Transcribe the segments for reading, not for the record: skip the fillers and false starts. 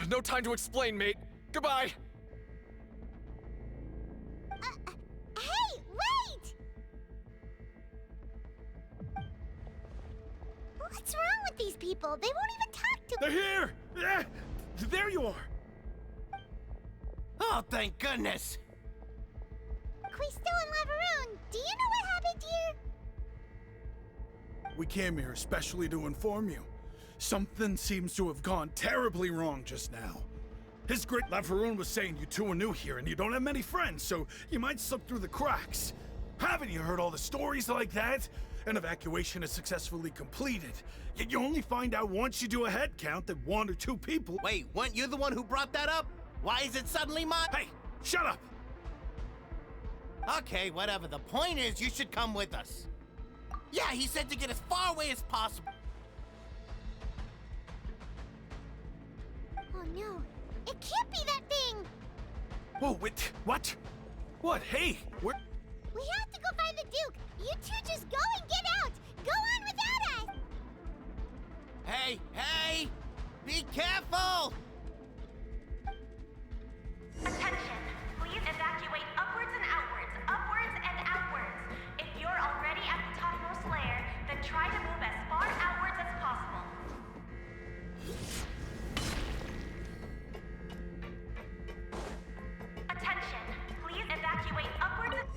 No time to explain, mate. Goodbye. Hey, wait! What's wrong with these people? They won't even talk to me. They're here! There you are! Oh, thank goodness! Quisto and Lavaroon, do you know what happened here? We came here especially to inform you. Something seems to have gone terribly wrong just now. His great Lavaroon was saying you two are new here and you don't have many friends, so you might slip through the cracks. Haven't you heard all the stories like that? An evacuation is successfully completed, yet you only find out once you do a head count that 1 or 2 people— Wait, weren't you the one who brought that up? Why is it suddenly mine? Hey, shut up! Okay, whatever. The point is, you should come with us. Yeah, he said to get as far away as possible. Oh no, it can't be that thing! Whoa, wait, what? What? Hey, where— We have to go find the Duke! You two just go and get out! Go on without us! Hey, hey! Be careful! Attention! Please evacuate upwards and outwards, upwards and outwards. If you're already at the topmost layer, then try to move as far outwards as possible. Attention! Please evacuate upwards and...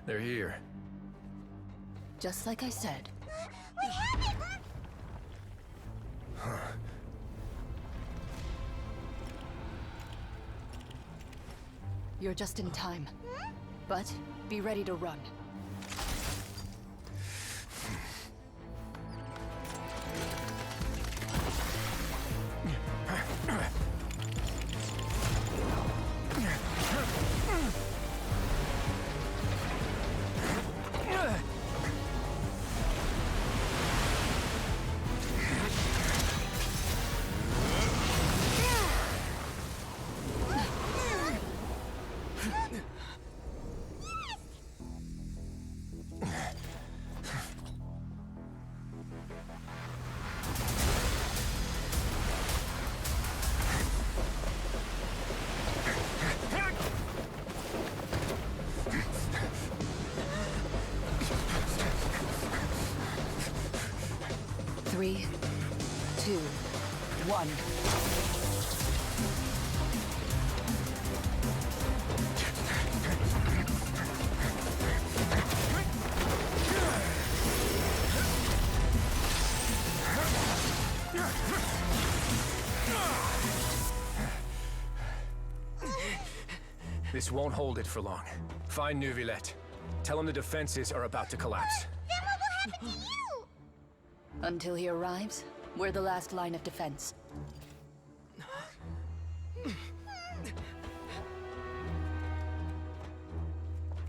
They're here. Just like I said. We have it! You're just in time. But be ready to run. Three, 2, 1. This won't hold it for long. Find Neuvillette. Tell him the defenses are about to collapse. Then what will happen to you? Until he arrives, we're the last line of defense.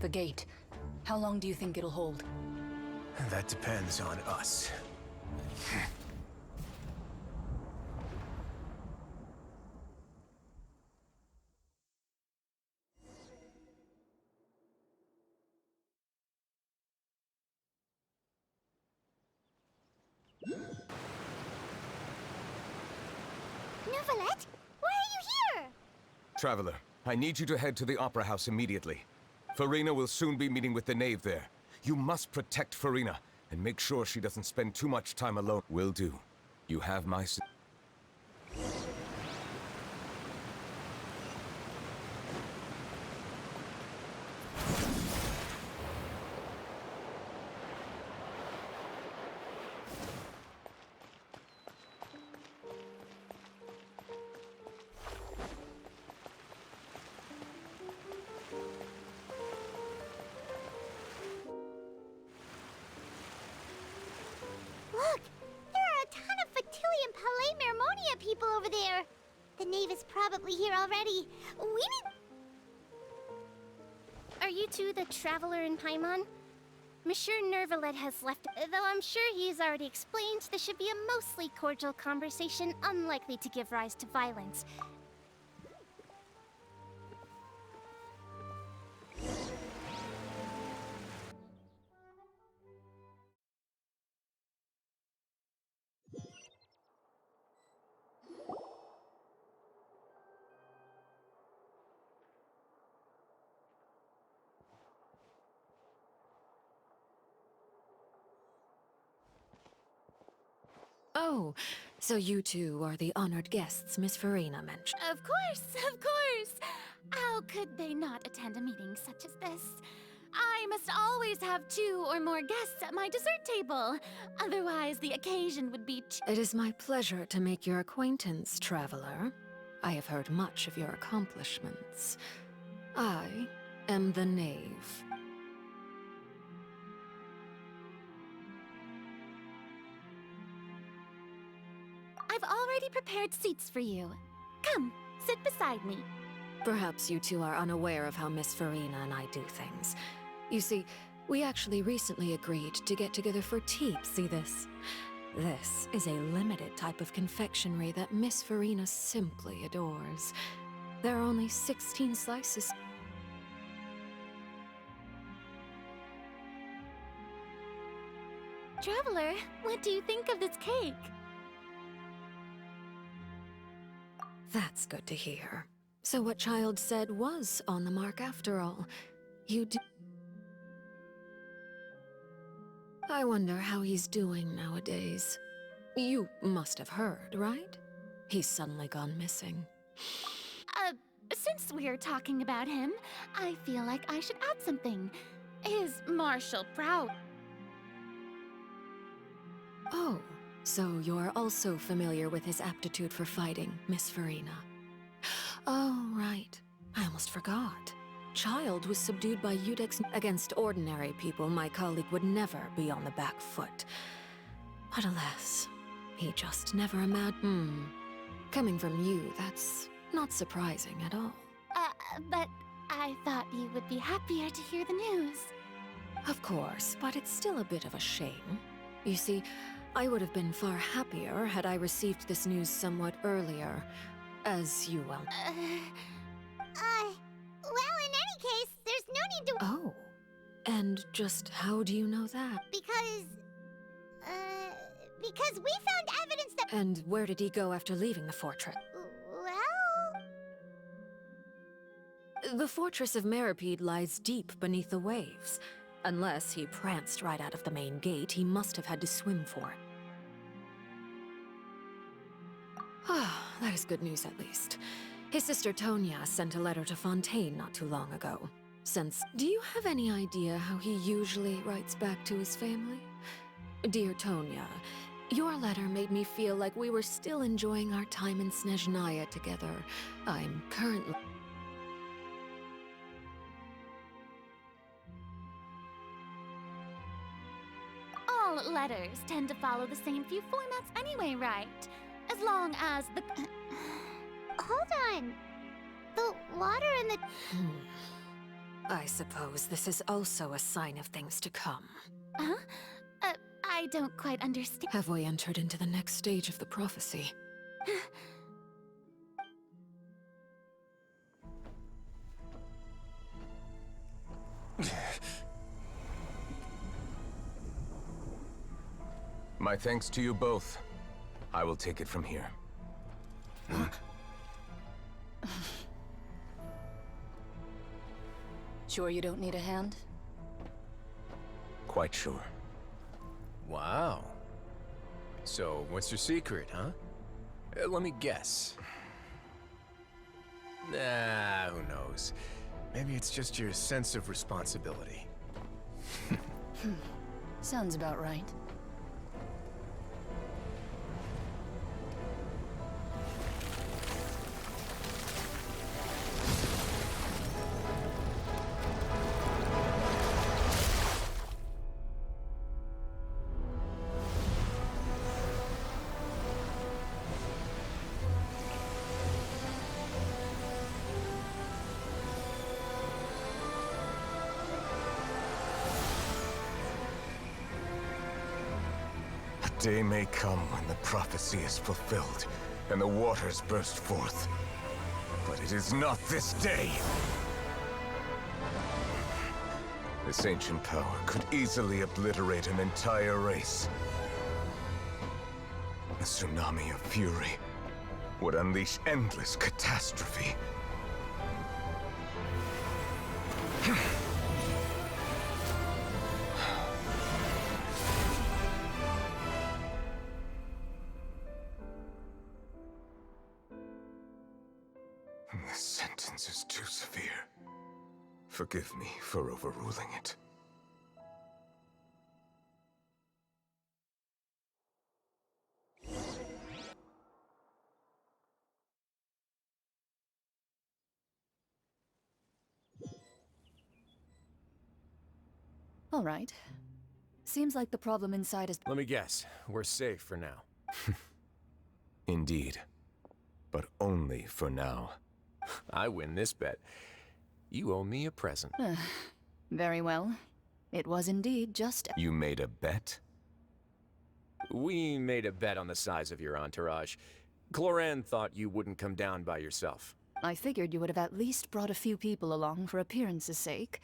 The gate. How long do you think it'll hold? That depends on us. Neuvillette? Why are you here? Traveler, I need you to head to the Opera House immediately. Farina will soon be meeting with the knave there. You must protect Farina, and make sure she doesn't spend too much time alone. Will do. You have my... Look! There are a ton of Fatilian Palais Mermonia people over there! The knave is probably here already. We need... Are you two the traveler in Paimon? Monsieur Nervalet has left, though I'm sure he's already explained this should be a mostly cordial conversation, unlikely to give rise to violence. Oh, so you two are the honored guests Miss Farina mentioned. Of course, of course! How could they not attend a meeting such as this? I must always have 2 or more guests at my dessert table. Otherwise, the occasion would be too— It is my pleasure to make your acquaintance, traveler. I have heard much of your accomplishments. I am the knave. I've already prepared seats for you. Come, sit beside me. Perhaps you two are unaware of how Miss Farina and I do things. You see, we actually recently agreed to get together for tea. See this? This is a limited type of confectionery that Miss Farina simply adores. There are only 16 slices. Traveler, what do you think of this cake? That's good to hear. So what Child said was on the mark after all. You do— I wonder how he's doing nowadays. You must have heard, right? He's suddenly gone missing. Since we're talking about him, I feel like I should add something. His martial prowess. Oh, so you're also familiar with his aptitude for fighting, Miss Farina. Oh, right. I almost forgot. Child was subdued by Udex. Against ordinary people, my colleague would never be on the back foot. But alas, he just never imagined. Coming from you, that's not surprising at all. But I thought you would be happier to hear the news. Of course, but it's still a bit of a shame. You see, I would have been far happier had I received this news somewhat earlier, as you well— Well, in any case, there's no need to— Oh, and just how do you know that? Because we found evidence that— And where did he go after leaving the fortress? Well— The fortress of Meripede lies deep beneath the waves. Unless he pranced right out of the main gate, he must have had to swim for it. Ah, that is good news at least. His sister Tonya sent a letter to Fontaine not too long ago. Do you have any idea how he usually writes back to his family? Dear Tonya, your letter made me feel like we were still enjoying our time in Snezhnaya together. I'm currently— All letters tend to follow the same few formats anyway, right? As long as the— Hold on. The water in the— I suppose this is also a sign of things to come. Huh? I don't quite understand. Have we entered into the next stage of the prophecy? My thanks to you both. I will take it from here. Sure you don't need a hand? Quite sure. Wow. So, what's your secret, huh? Let me guess. Nah, who knows? Maybe it's just your sense of responsibility. Sounds about right. day may come when the prophecy is fulfilled, and the waters burst forth. But it is not this day! This ancient power could easily obliterate an entire race. A tsunami of fury would unleash endless catastrophe. This sentence is too severe. Forgive me for overruling it. All right. Seems like the problem inside is... Let me guess. We're safe for now. Indeed. But only for now. I win this bet. You owe me a present. Very well. It was indeed just... You made a bet? We made a bet on the size of your entourage. Cloran thought you wouldn't come down by yourself. I figured you would have at least brought a few people along for appearance's sake.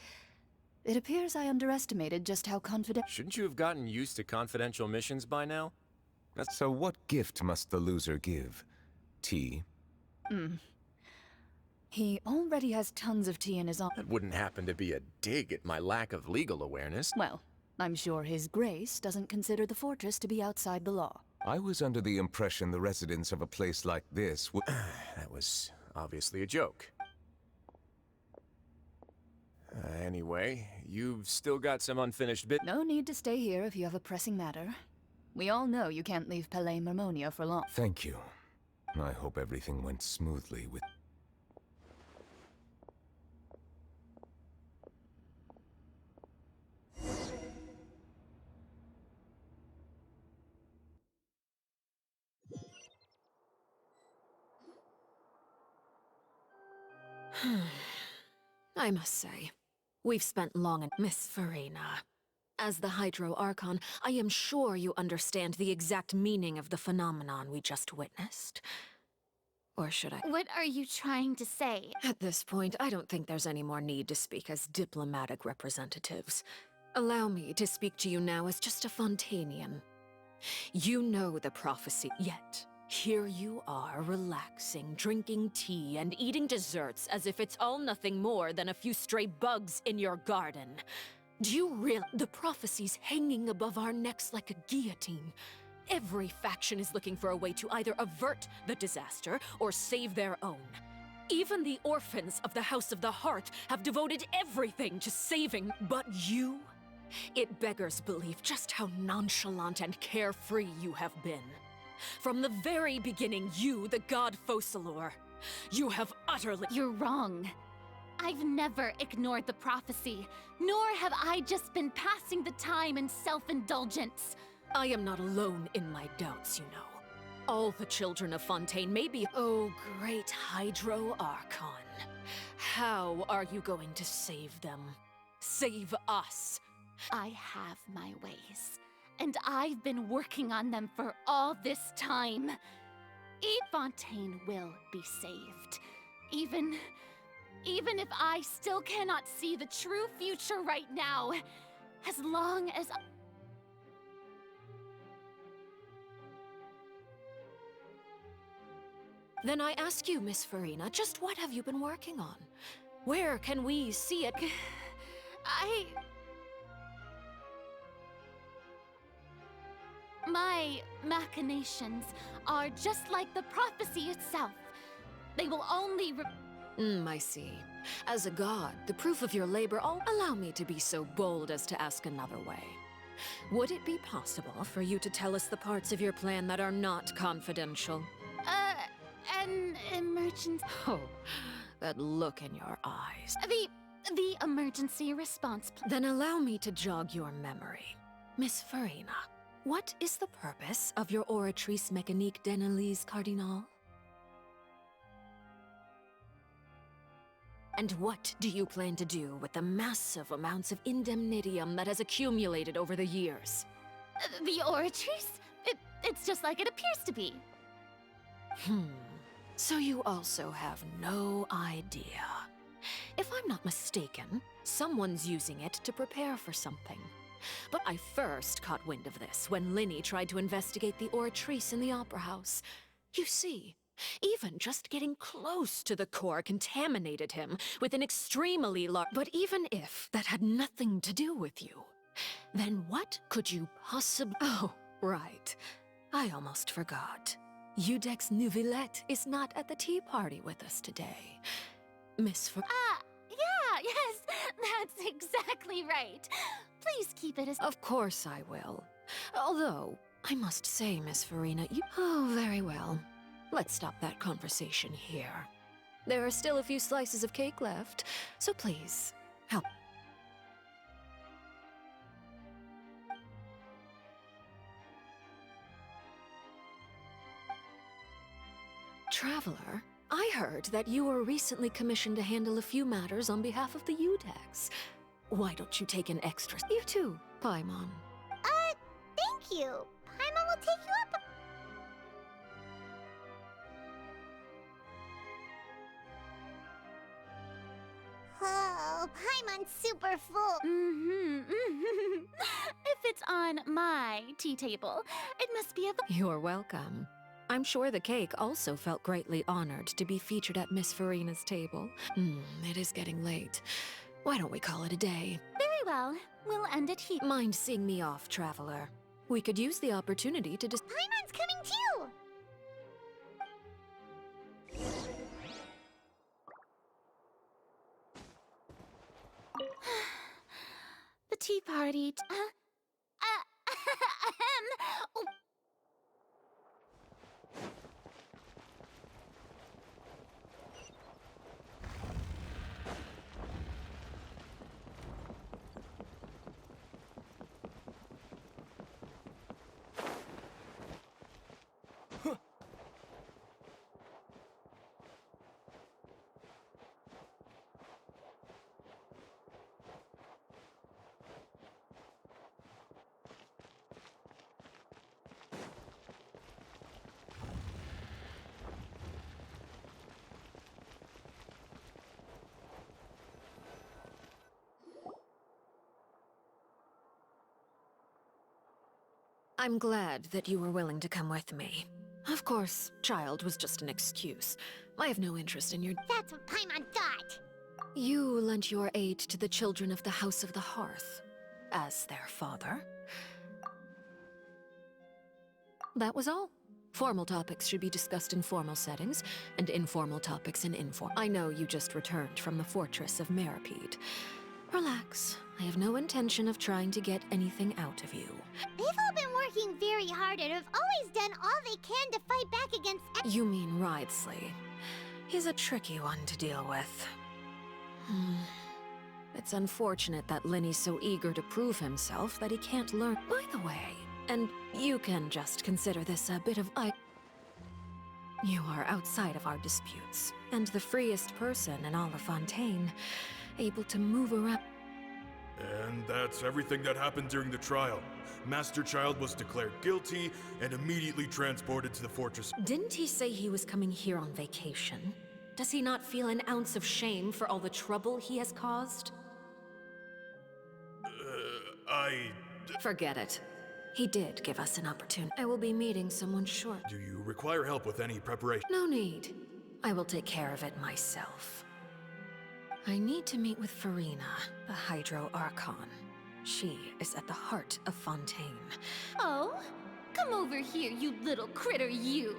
It appears I underestimated just how confident... Shouldn't you have gotten used to confidential missions by now? So what gift must the loser give? Tea? He already has tons of tea in his... That wouldn't happen to be a dig at my lack of legal awareness. Well, I'm sure His Grace doesn't consider the fortress to be outside the law. I was under the impression the residents of a place like this would... That was obviously a joke. Anyway, you've still got some unfinished bit. No need to stay here if you have a pressing matter. We all know you can't leave Palais Marmonia for long. Thank you. I hope everything went smoothly with... I must say, we've spent long in Miss Farina. As the Hydro Archon, I am sure you understand the exact meaning of the phenomenon we just witnessed. Or should I? What are you trying to say? At this point, I don't think there's any more need to speak as diplomatic representatives. Allow me to speak to you now as just a Fontanian. You know the prophecy, yet here you are, relaxing, drinking tea, and eating desserts as if it's all nothing more than a few stray bugs in your garden. Do you realize the prophecy's hanging above our necks like a guillotine? Every faction is looking for a way to either avert the disaster or save their own. Even the orphans of the House of the Heart have devoted everything to saving, but you? It beggars belief just how nonchalant and carefree you have been. From the very beginning, you, the god Focalor, you have utterly— You're wrong. I've never ignored the prophecy, nor have I just been passing the time in self-indulgence. I am not alone in my doubts, you know. All the children of Fontaine may be— Oh, great Hydro Archon. How are you going to save them? Save us? I have my ways, and I've been working on them for all this time. Fontaine will be saved. Even if I still cannot see the true future right now, as long as Then I ask you, Miss Farina, just what have you been working on? Where can we see it? My machinations are just like the prophecy itself. They will only I see. As a god, the proof of your labor, allow me to be so bold as to ask another way. Would it be possible for you to tell us the parts of your plan that are not confidential? An emergency. Oh, that look in your eyes. The emergency response plan. Then allow me to jog your memory. Miss Farina, what is the purpose of your Oratrice Mécanique d'Analyse Cardinal? And what do you plan to do with the massive amounts of indemnitium that has accumulated over the years? The Oratrice? It's just like it appears to be. So you also have no idea. If I'm not mistaken, someone's using it to prepare for something. But I first caught wind of this when Linny tried to investigate the oratrice in the Opera House. You see, even just getting close to the core contaminated him with an extremely large... But even if that had nothing to do with you, then what could you possibly... Oh, right. I almost forgot. Udex Neuvillette is not at the tea party with us today. Miss Yeah, yes, that's exactly right. Please keep it as... Of course I will. Although, I must say, Miss Farina, you... Oh, very well. Let's stop that conversation here. There are still a few slices of cake left, so please, help. Traveler, I heard that you were recently commissioned to handle a few matters on behalf of the Udex. Why don't you take an extra... You too, Paimon. Thank you. Paimon will take you up. Oh, Paimon's super full. If it's on my tea table, it must be a... You're welcome. I'm sure the cake also felt greatly honored to be featured at Miss Farina's table. It is getting late. Why don't we call it a day? Very well. We'll end it here. Mind seeing me off, Traveler? We could use the opportunity to Paimon's coming too. The tea party... Oh. I'm glad that you were willing to come with me. Of course, child was just an excuse. I have no interest in your... That's what Paimon thought. You lent your aid to the children of the House of the Hearth, as their father. That was all. Formal topics should be discussed in formal settings, and informal topics in informal. I know you just returned from the fortress of Meripede. Relax. I have no intention of trying to get anything out of you. They've all been working very hard and have always done all they can to fight back against... You mean Ridesley. He's a tricky one to deal with. It's unfortunate that Linny's so eager to prove himself that he can't learn. By the way, and you can just consider this a bit of... You are outside of our disputes, and the freest person in all of Fontaine, able to move around... And that's everything that happened during the trial. Master Child was declared guilty and immediately transported to the fortress. Didn't he say he was coming here on vacation? Does he not feel an ounce of shame for all the trouble he has caused? Forget it. He did give us an opportunity. I will be meeting someone short. Do you require help with any preparation? No need. I will take care of it myself. I need to meet with Farina, the Hydro Archon. She is at the heart of Fontaine. Oh? Come over here, you little critter, you!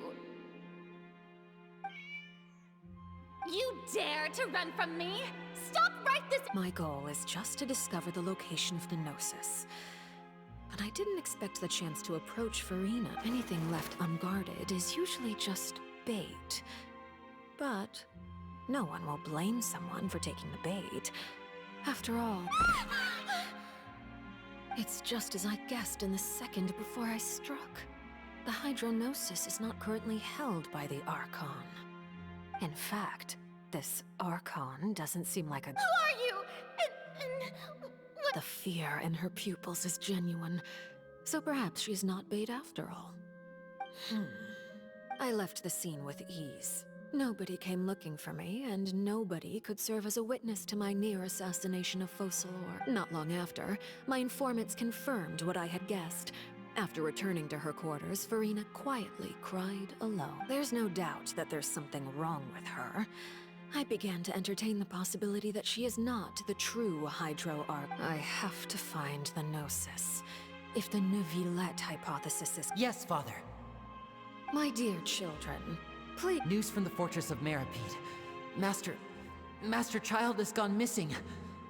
You dare to run from me? Stop right this— My goal is just to discover the location of the Gnosis. But I didn't expect the chance to approach Farina. Anything left unguarded is usually just bait. But no one will blame someone for taking the bait. After all, it's just as I guessed in the second before I struck. The Hydronosis is not currently held by the Archon. In fact, this Archon doesn't seem like a... Who are you? And what? The fear in her pupils is genuine, so perhaps she's not bait after all. I left the scene with ease. Nobody came looking for me, and nobody could serve as a witness to my near assassination of Focalor. Not long after, my informants confirmed what I had guessed. After returning to her quarters, Furina quietly cried alone. There's no doubt that there's something wrong with her. I began to entertain the possibility that she is not the true Hydro Arc. I have to find the Gnosis. If the Neuvillette hypothesis is— Yes, Father. My dear children, please— News from the fortress of Meripede. Master Child has gone missing.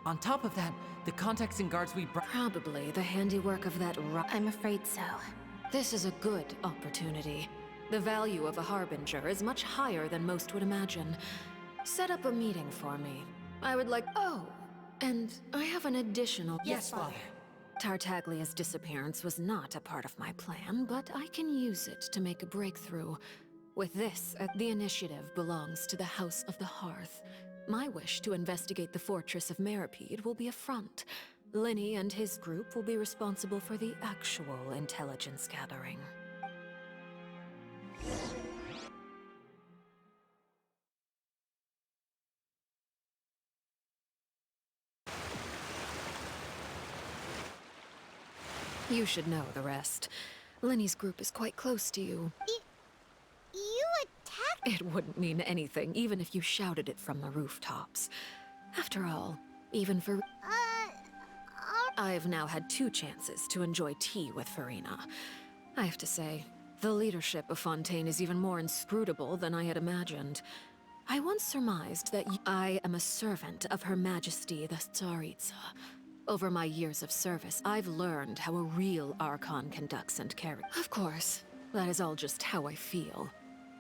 On top of that, the contacts and guards we brought— Probably the handiwork of that I'm afraid so. This is a good opportunity. The value of a Harbinger is much higher than most would imagine. Set up a meeting for me. I would like— Oh, and I have an additional— Yes, Father. Tartaglia's disappearance was not a part of my plan, but I can use it to make a breakthrough. With this, the initiative belongs to the House of the Hearth. My wish to investigate the fortress of Meripede will be a front. Linny and his group will be responsible for the actual intelligence gathering. You should know the rest. Linny's group is quite close to you. You attacked— It wouldn't mean anything, even if you shouted it from the rooftops. After all, even for— I've now had 2 chances to enjoy tea with Furina. I have to say, the leadership of Fontaine is even more inscrutable than I had imagined. I once surmised that I am a servant of Her Majesty the Tsaritsa. Over my years of service, I've learned how a real Archon conducts and carries. Of course, that is all just how I feel.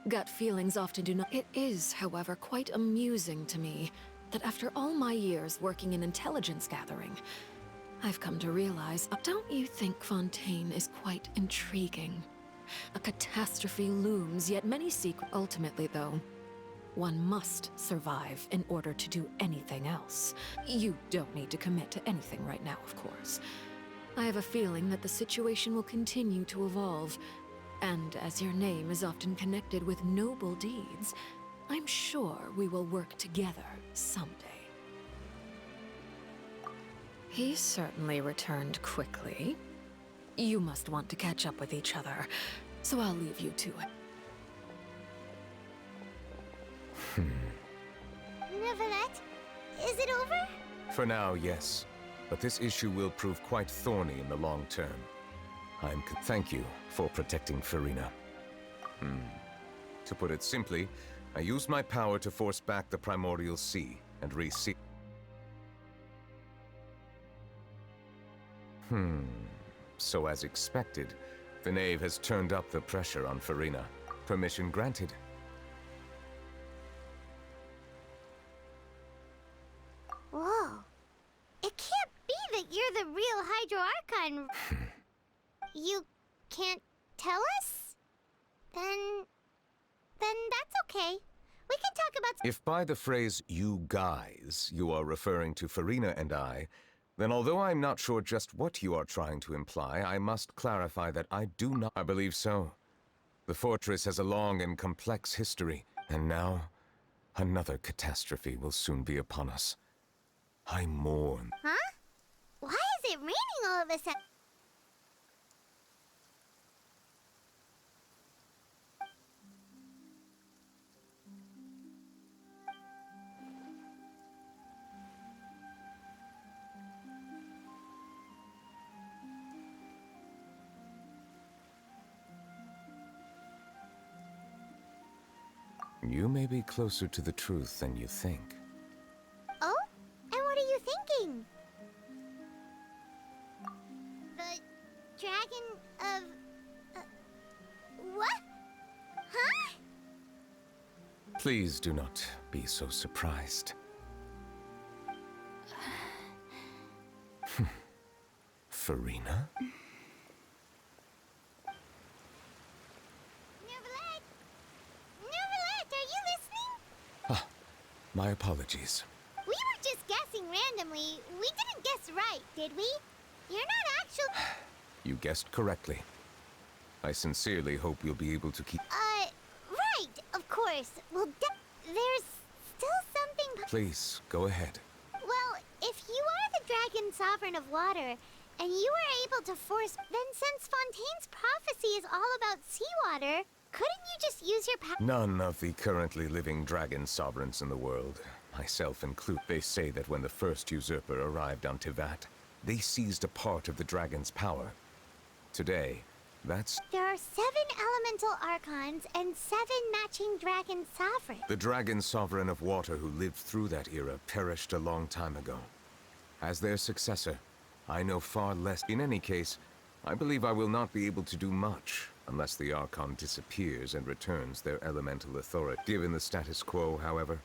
Gut feelings often do not— It is, however, quite amusing to me that after all my years working in intelligence gathering, I've come to realize— Don't you think Fontaine is quite intriguing? A catastrophe looms, yet many secrets. Ultimately, though, one must survive in order to do anything else. You don't need to commit to anything right now, of course. I have a feeling that the situation will continue to evolve, and as your name is often connected with noble deeds, I'm sure we will work together someday. He certainly returned quickly. You must want to catch up with each other, so I'll leave you to it. Neuvillette, is it over? For now, yes. But this issue will prove quite thorny in the long term. Thank you for protecting Furina. To put it simply, I used my power to force back the primordial sea and reseal. So as expected, the knave has turned up the pressure on Furina. Permission granted. Whoa. It can't be that you're the real Hydro Archon. You can't tell us? Then that's okay. We can talk about— If by the phrase, you guys, you are referring to Furina and I, then although I'm not sure just what you are trying to imply, I must clarify that I do not— I believe so. The fortress has a long and complex history, and now, another catastrophe will soon be upon us. I mourn. Huh? Why is it raining all of a sudden? You may be closer to the truth than you think. Oh? And what are you thinking? The dragon of... what? Huh? Please do not be so surprised. Furina? My apologies. We were just guessing randomly. We didn't guess right, did we? You're not actually... You guessed correctly. I sincerely hope you'll be able to keep... Right, of course. Well, there's still something... Please, go ahead. Well, if you are the dragon sovereign of water, and you were able to force... Then since Fontaine's prophecy is all about seawater, couldn't you just use your power? None of the currently living dragon sovereigns in the world, myself included, they say that when the first usurper arrived on Tivat, they seized a part of the dragon's power. Today, that's... There are 7 elemental archons and 7 matching dragon sovereigns. The dragon sovereign of water who lived through that era perished a long time ago. As their successor, I know far less. In any case, I believe I will not be able to do much unless the Archon disappears and returns their elemental authority. Given the status quo, however,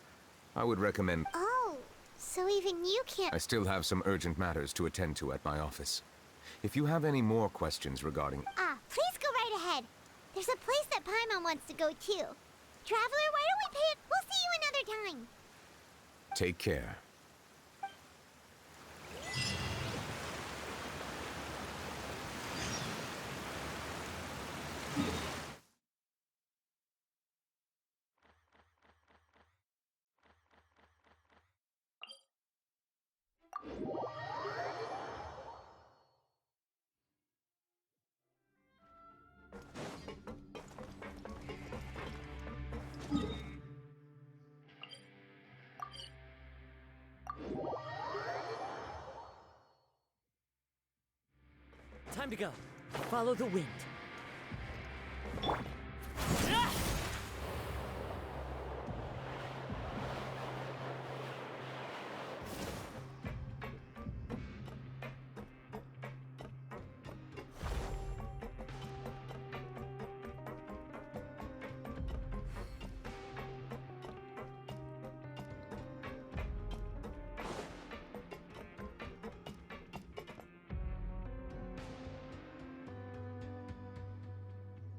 I would recommend... Oh, so even you can't... I still have some urgent matters to attend to at my office. If you have any more questions regarding... Please go right ahead. There's a place that Paimon wants to go too. Traveler, why don't we pay it? We'll see you another time. Take care. Time to go. Follow the wind.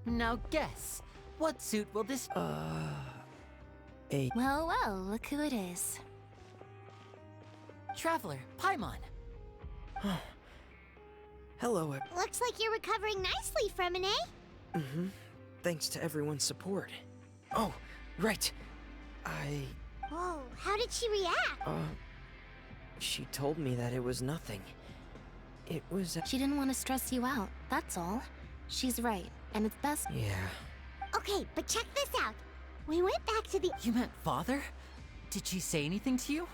Now guess, what suit will this... Well, well, look who it is. Traveler, Paimon. Hello, Looks like you're recovering nicely from an A. Mm-hmm. Thanks to everyone's support. Oh, right. Whoa, how did she react? She told me that it was nothing. It was... She didn't want to stress you out, that's all. She's right, and it's best... Yeah. Okay, but check this out. We went back to the... You meant father? Did she say anything to you?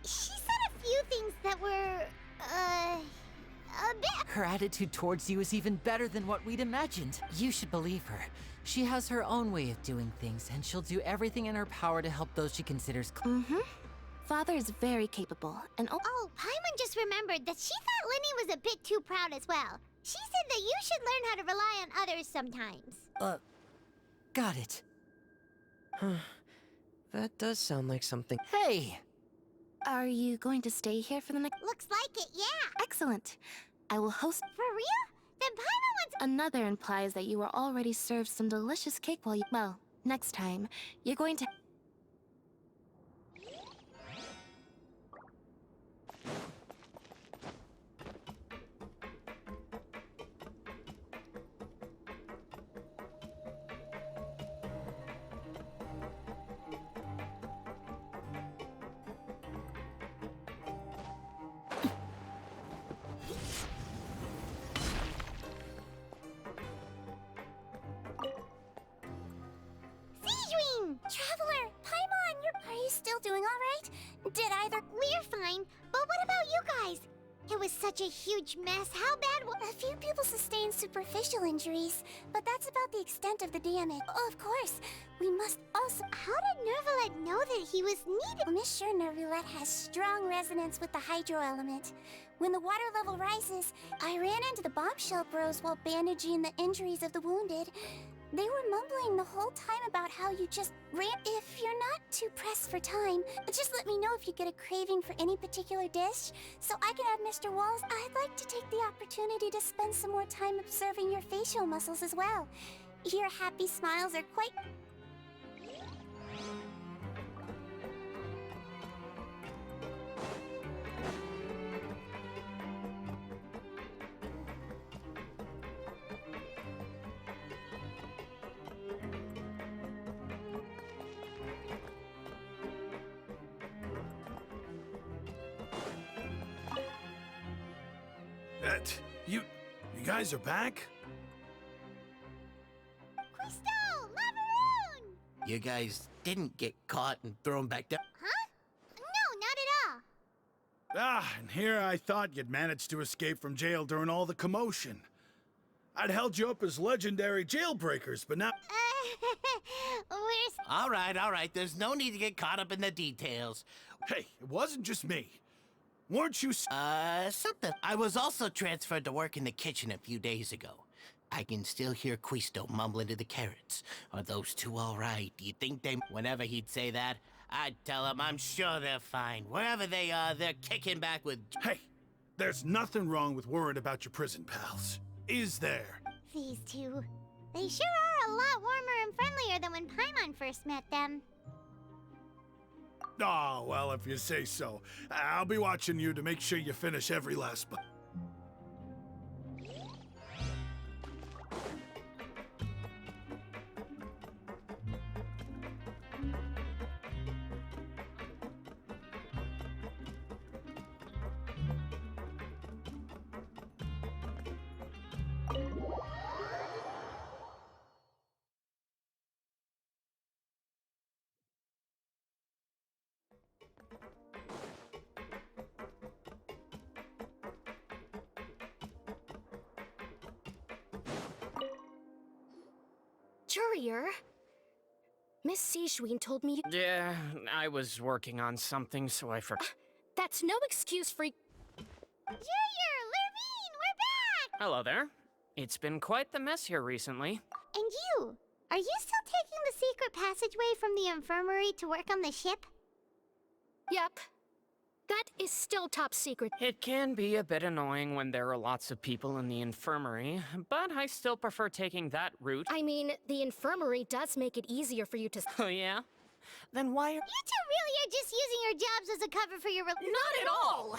She said a few things that were, a bit... Her attitude towards you is even better than what we'd imagined. You should believe her. She has her own way of doing things, and she'll do everything in her power to help those she considers... Mm-hmm. Father is very capable, and... Oh, Paimon just remembered that she thought Linny was a bit too proud as well. She said that you should learn how to rely on others sometimes. Got it. That does sound like something... Hey! Are you going to stay here for the next... Looks like it, yeah. Excellent. I will host... For real? Then Paimon wants... Another implies that you were already served some delicious cake while you... Well, next time, you're going to... Traveler, Paimon, are you still doing all right? Did either... We're fine, but what about you guys? It was such a huge mess. How bad was... A few people sustained superficial injuries, but that's about the extent of the damage. Oh, of course, we must also... How did Nervalet know that he was needed? I'm sure Nervalet has strong resonance with the hydro element. When the water level rises, I ran into the bombshell bros while bandaging the injuries of the wounded. They were mumbling the whole time about how you just ran. If you're not too pressed for time, just let me know if you get a craving for any particular dish, so I can have Mr. Walls. I'd like to take the opportunity to spend some more time observing your facial muscles as well. Your happy smiles are quite... You guys are back? Crystal! Lavaroon! You guys didn't get caught and thrown back down. Huh? No, not at all. Ah, and here I thought you'd managed to escape from jail during all the commotion. I'd held you up as legendary jailbreakers, but now... We're... All right. There's no need to get caught up in the details. Hey, it wasn't just me. Weren't you... Something. I was also transferred to work in the kitchen a few days ago. I can still hear Quisto mumbling to the carrots. Are those two all right? Do you think they... Whenever he'd say that, I'd tell him I'm sure they're fine. Wherever they are, they're kicking back with... Hey, there's nothing wrong with worrying about your prison pals. Is there? These two. They sure are a lot warmer and friendlier than when Paimon first met them. Oh, well, if you say so. I'll be watching you to make sure you finish every last... Courier, Miss Sijween told me. Yeah, I was working on something, so I forgot. That's no excuse for. Courier, Lurvine, we're back! Hello there. It's been quite the mess here recently. And you? Are you still taking the secret passageway from the infirmary to work on the ship? Yep. That is still top secret. It can be a bit annoying when there are lots of people in the infirmary, but I still prefer taking that route. I mean, the infirmary does make it easier for you to... Oh, yeah? Then why are... You two really are just using your jobs as a cover for your... Not at all!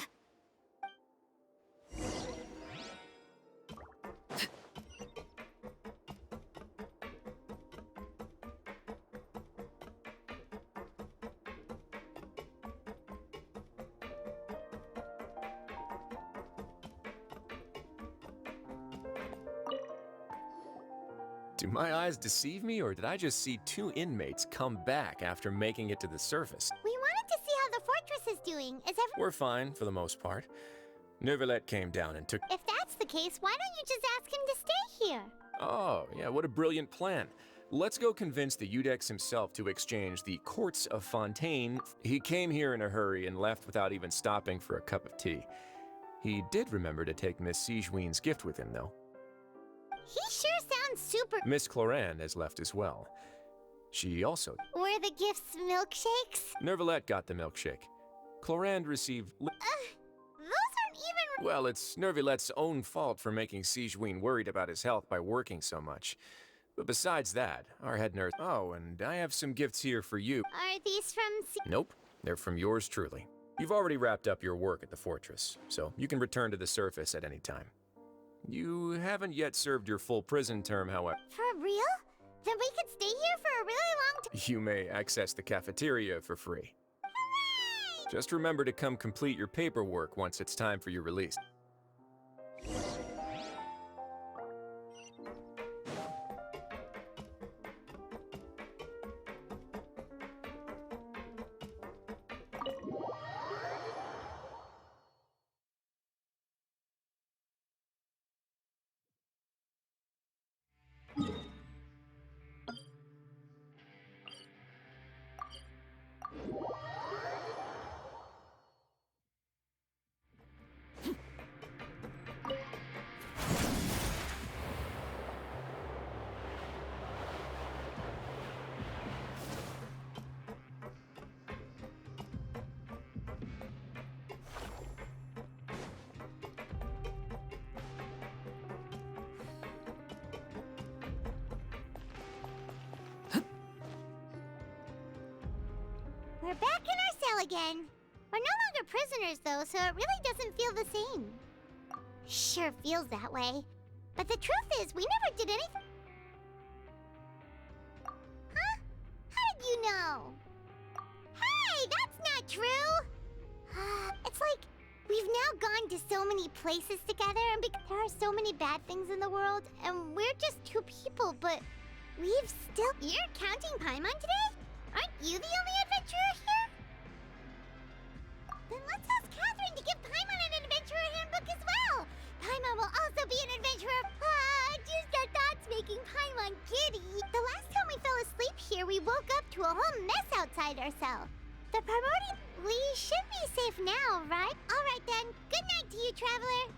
Do my eyes deceive me, or did I just see two inmates come back after making it to the surface? We wanted to see how the fortress is doing. Is everyone... We're fine, for the most part. Neuvillette came down and took... If that's the case, why don't you just ask him to stay here? Oh, yeah, what a brilliant plan. Let's go convince the Udex himself to exchange the Courts of Fontaine. He came here in a hurry and left without even stopping for a cup of tea. He did remember to take Miss Sijween's gift with him, though. He sure sounds super... Miss Clorand has left as well. She also... Were the gifts milkshakes? Neuvillette got the milkshake. Clorand received... Those aren't even... Well, it's Neuvillette's own fault for making Sijween worried about his health by working so much. But besides that, our head nurse... Oh, and I have some gifts here for you. Are these from... Nope, they're from yours truly. You've already wrapped up your work at the fortress, so you can return to the surface at any time. You haven't yet served your full prison term, however. For real? Then we could stay here for a really long time. You may access the cafeteria for free. Hooray! Just remember to come complete your paperwork once it's time for your release. We're back in our cell again. We're no longer prisoners, though, so it really doesn't feel the same. Sure feels that way. But the truth is, we never did anything. Huh? How did you know? Hey, that's not true! It's like we've now all gone to so many places together, and there are so many bad things in the world, and we're just two people, but we've still... You're counting Paimon today? Aren't you the only adventurer here? Then let's ask Catherine to give Paimon an adventurer handbook as well. Paimon will also be an adventurer. Just our thoughts making Paimon giddy. The last time we fell asleep here, we woke up to a whole mess outside ourselves. The primordial... We should be safe now, right? All right then. Good night to you, traveler.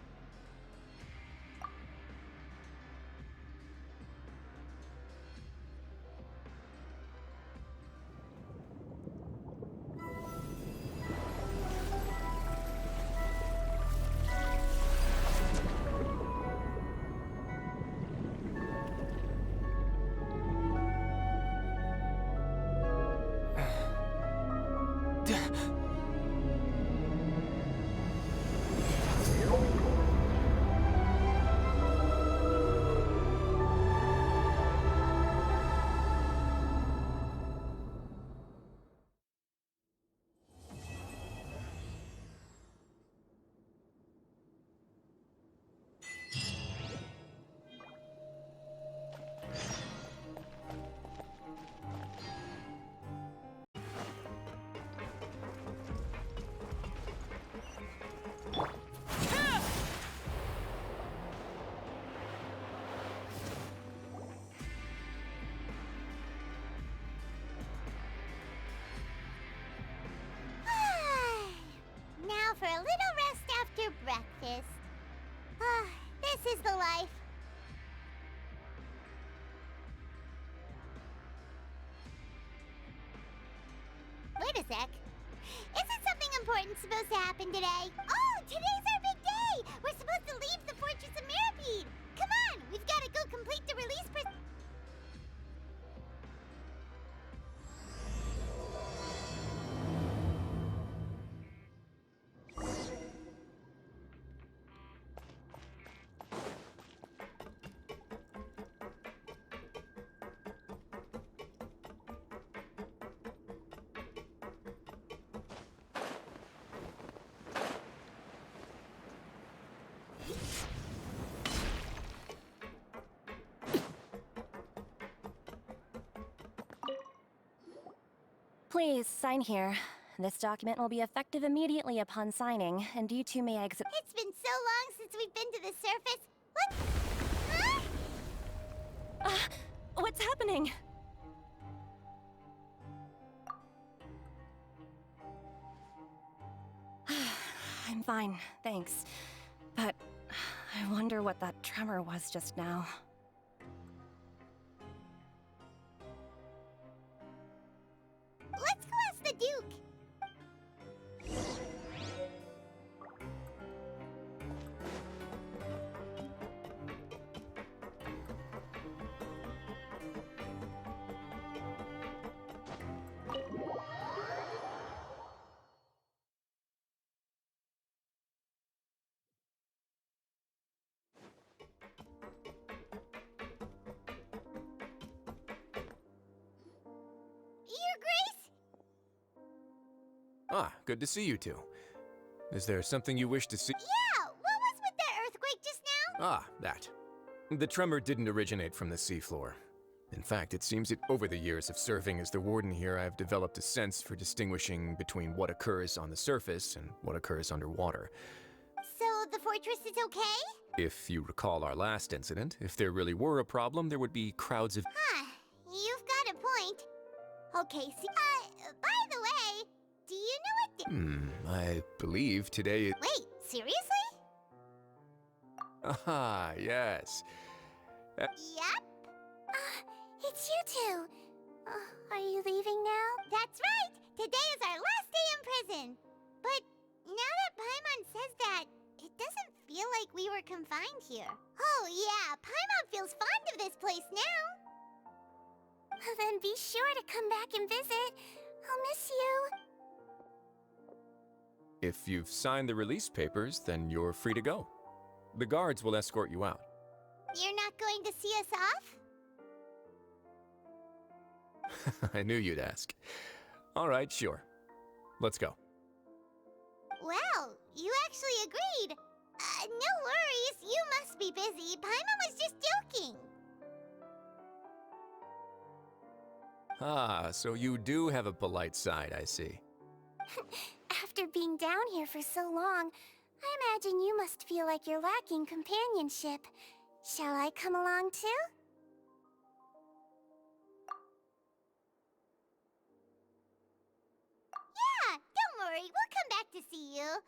For a little rest after breakfast. This is the life. Wait a sec. Isn't something important supposed to happen today? Oh, today's our big day! We're supposed to leave the Fortress of Mirapede! Come on! We've got to go complete the release Please, sign here. This document will be effective immediately upon signing, and you two may exit. It's been so long since we've been to the surface. What? Huh? What's happening? I'm fine, thanks. But I wonder what that tremor was just now. Let's go ask the Duke. Your Grace? Ah, good to see you two. Is there something you wish to see? Yeah, what was with that earthquake just now? Ah, that. The tremor didn't originate from the seafloor. In fact, it seems that over the years of serving as the warden here, I've developed a sense for distinguishing between what occurs on the surface and what occurs underwater. So the fortress is okay? If you recall our last incident, if there really were a problem, there would be crowds of... Huh, you've got a point. Okay, see, by the way, do you know what I believe today is... Wait, seriously? Ah, yes. Yep. It's you two. Are you leaving now? That's right. Today is our last day in prison. But now that Paimon says that, it doesn't feel like we were confined here. Oh yeah, Paimon feels fond of this place now. Then be sure to come back and visit. I'll miss you. If you've signed the release papers, then you're free to go. The guards will escort you out. You're not going to see us off? I knew you'd ask. All right, sure. Let's go. Well, you actually agreed. No worries, you must be busy. Paimon was just joking. Ah, so you do have a polite side, I see. After being down here for so long, I imagine you must feel like you're lacking companionship. Shall I come along too? Yeah, don't worry, we'll come back to see you.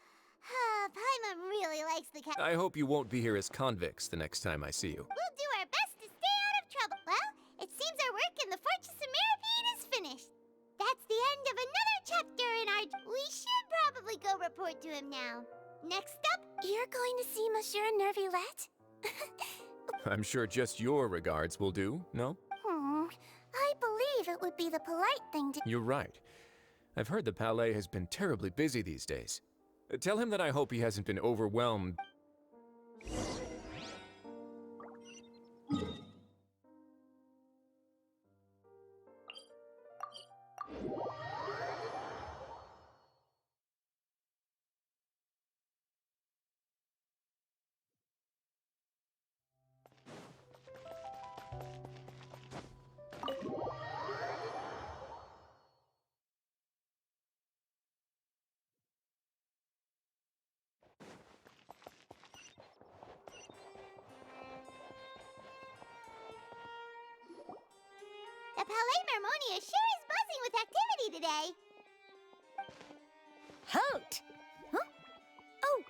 Paimon really likes the cat. I hope you won't be here as convicts the next time I see you. We'll do our best to stay out of trouble. Well, it seems our work in the Fortress of Mirapede is finished. That's the end of another chapter in our... We should probably go report to him now. Next up, you're going to see Monsieur Nervylette? I'm sure just your regards will do, no? I believe it would be the polite thing to... You're right. I've heard the Palais has been terribly busy these days. Tell him that I hope he hasn't been overwhelmed. The Palais Mermonia sure is buzzing with activity today. Halt! Huh? Oh,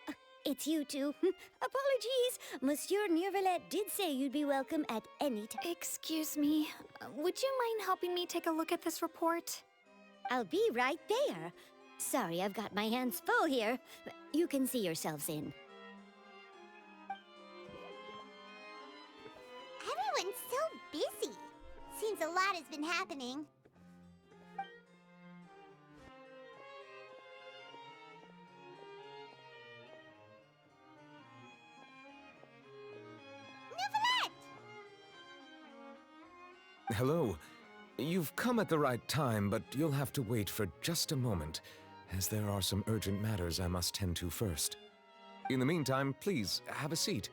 it's you two. Apologies. Monsieur Nervylette did say you'd be welcome at any time. Excuse me. Would you mind helping me take a look at this report? I'll be right there. Sorry, I've got my hands full here. You can see yourselves in. Everyone's so busy. Seems a lot has been happening. Hello. You've come at the right time, but you'll have to wait for just a moment, as there are some urgent matters I must tend to first. In the meantime, please, have a seat.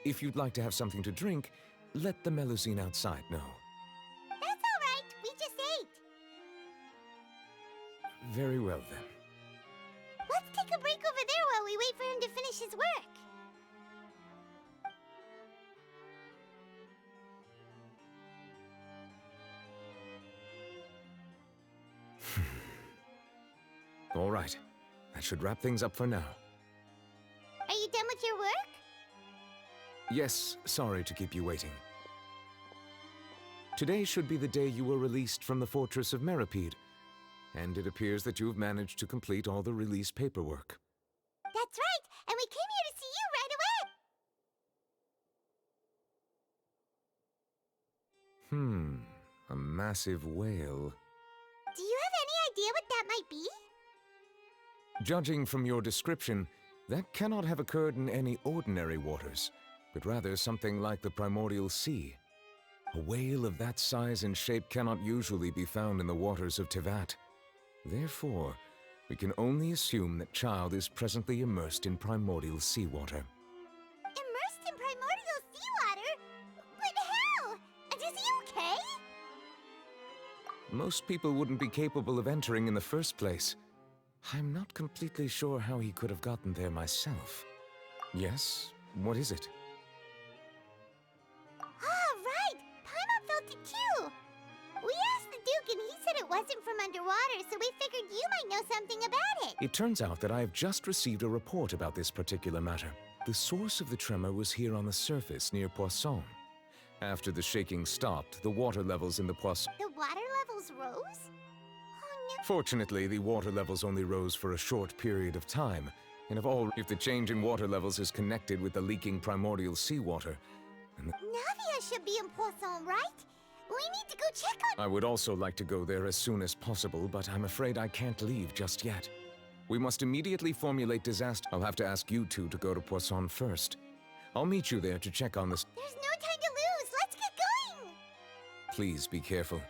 If you'd like to have something to drink, let the Melusine outside know. That's all right. We just ate. Very well, then. Let's take a break over there while we wait for him to finish his work. All right. That should wrap things up for now. Are you done with your work? Yes, sorry to keep you waiting. Today should be the day you were released from the Fortress of Mirapede, and it appears that you've managed to complete all the release paperwork. That's right, and we came here to see you right away. A massive whale. Do you have any idea what that might be? Judging from your description, that cannot have occurred in any ordinary waters, but rather something like the primordial sea. A whale of that size and shape cannot usually be found in the waters of Tevat. Therefore, we can only assume that Child is presently immersed in primordial seawater. Immersed in primordial seawater? But how? Is he okay? Most people wouldn't be capable of entering in the first place. I'm not completely sure how he could have gotten there myself. Yes? What is it? Ah, right! Paimon felt it too! We asked the Duke and he said it wasn't from underwater, so we figured you might know something about it. It turns out that I have just received a report about this particular matter. The source of the tremor was here on the surface near Poisson. After the shaking stopped, the water levels in the Poisson... The water levels rose? Fortunately, the water levels only rose for a short period of time, and if the change in water levels is connected with the leaking primordial seawater, then Navia should be in Poisson, right? We need to go check on... I would also like to go there as soon as possible, but I'm afraid I can't leave just yet. We must immediately formulate disaster. I'll have to ask you two to go to Poisson first. I'll meet you there to check on this. There's no time to lose. Let's get going! Please be careful.